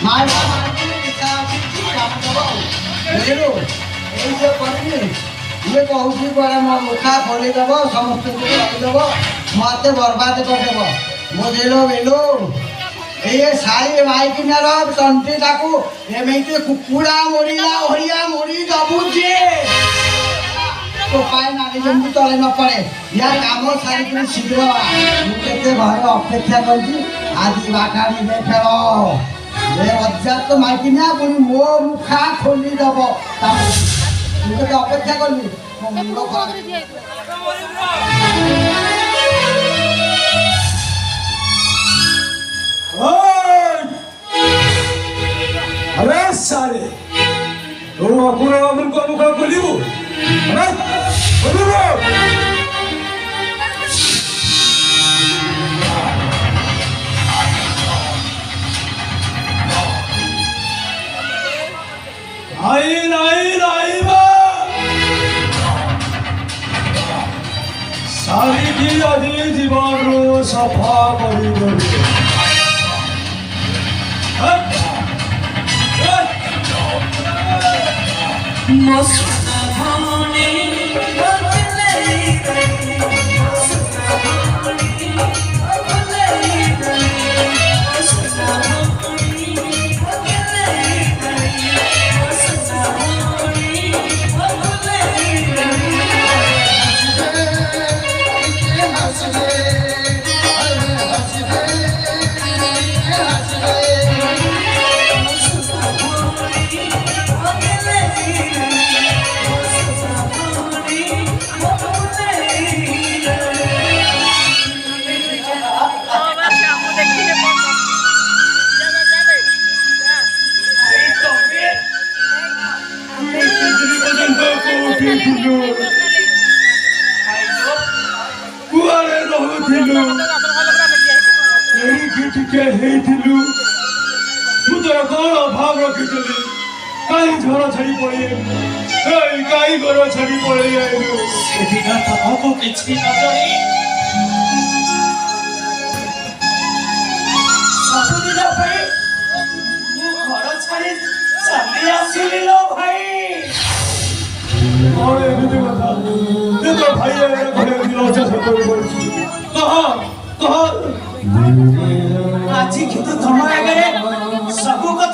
ମାଇଲା ମାଇକି ପିଠା କାମ ଦବ ବୁଝିଲୁ ଏଇ ଯେ କରିବି ଇଏ କହୁଛି କୁଆଡ଼େ ମୋ ମୁଖା ଖୋଲିଦେବ ସମସ୍ତଙ୍କୁ କହିଦେବ ମତେ ବର୍ବାଦ କରିଦେବ ବୁଝିଲୁ ବିଲୁ ଏ ସାଇ ମାଇକିନାର ତଣ୍ଟି ତାକୁ ଏମିତି କୁକୁଡ଼ା ମୁଡ଼ିଲା ଭଳିଆ ମୁଡ଼ି ଦବୁଛି ଉପାୟ ନାହିଁ ଯେମିତି ତଳେ ନ ପଡ଼େ ୟା କାମ ସାରିକିରି ଶୀଘ୍ର ମୁଁ କେତେ ଘରେ ଅପେକ୍ଷା କରିଛି ଆଜି ବାଟାଣିରେ ଖେଳ ଏ ଅଜାତ ମାଇକିନା ପୁଣି ମୋ ମୁଖା ଖୋଲିଦେବ ମୁଁ କେତେ ଅପେକ୍ଷା କଲି ମୋ ମୁଣ୍ଡ ଖରାପ अरे साले तू अकुल मुख मुख खोलू आई नहीं नहीं सारी की आदि जीवन सफा कर भाव रखी कहीं झर छड़ी पड़े कहीं घर छड़ी पड़े तुमको किसी न जानी सबुदिन भाई घर छाड़ी चली आसिली लो भाई और एमती कथा ये तो भाई घरे लज्जा सत कह आज कितु तुम आगे